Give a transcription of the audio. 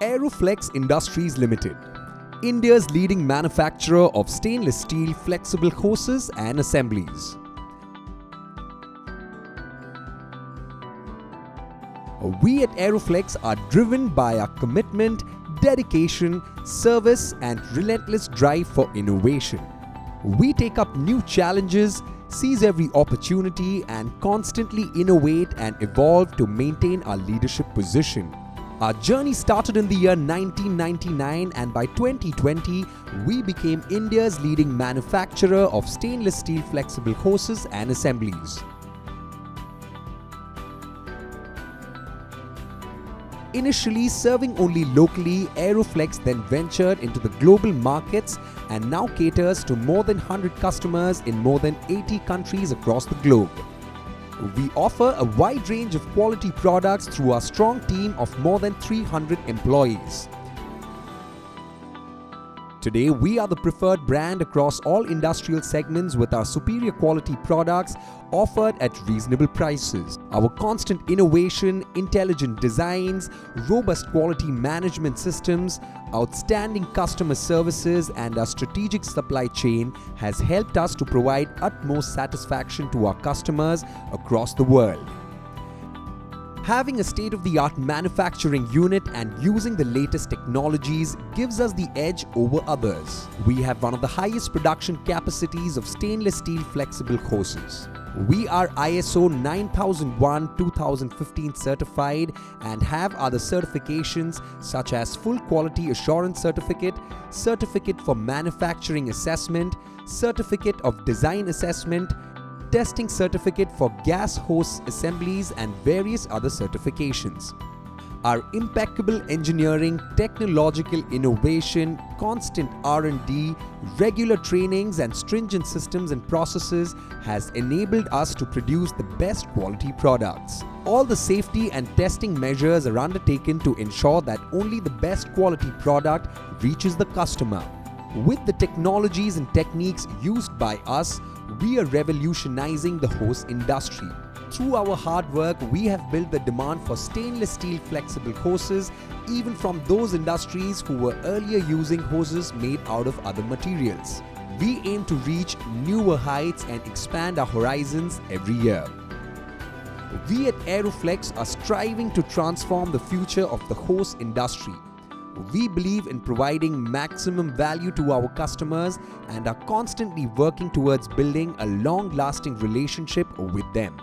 Aeroflex Industries Limited, India's leading manufacturer of stainless steel flexible hoses and assemblies. We at Aeroflex are driven by our commitment, dedication, service and relentless drive for innovation. We take up new challenges, seize every opportunity and constantly innovate and evolve to maintain our leadership position. Our journey started in the year 1999 and by 2020, we became India's leading manufacturer of stainless steel flexible hoses and assemblies. Initially serving only locally, Aeroflex then ventured into the global markets and now caters to more than 100 customers in more than 80 countries across the globe. We offer a wide range of quality products through our strong team of more than 300 employees. Today, we are the preferred brand across all industrial segments with our superior quality products offered at reasonable prices. Our constant innovation, intelligent designs, robust quality management systems, outstanding customer services and our strategic supply chain has helped us to provide utmost satisfaction to our customers across the world. Having a state-of-the-art manufacturing unit and using the latest technologies gives us the edge over others. We have one of the highest production capacities of stainless steel flexible hoses. We are ISO 9001-2015 certified and have other certifications such as Full Quality Assurance Certificate, Certificate for Manufacturing Assessment, Certificate of Design Assessment, Testing Certificate for gas hose assemblies and various other certifications. Our impeccable engineering, technological innovation, constant R&D, regular trainings and stringent systems and processes has enabled us to produce the best quality products. All the safety and testing measures are undertaken to ensure that only the best quality product reaches the customer. With the technologies and techniques used by us, we are revolutionizing the hose industry. Through our hard work, we have built the demand for stainless steel flexible hoses even from those industries who were earlier using hoses made out of other materials. We aim to reach newer heights and expand our horizons every year. We at Aeroflex are striving to transform the future of the hose industry. We believe in providing maximum value to our customers and are constantly working towards building a long-lasting relationship with them.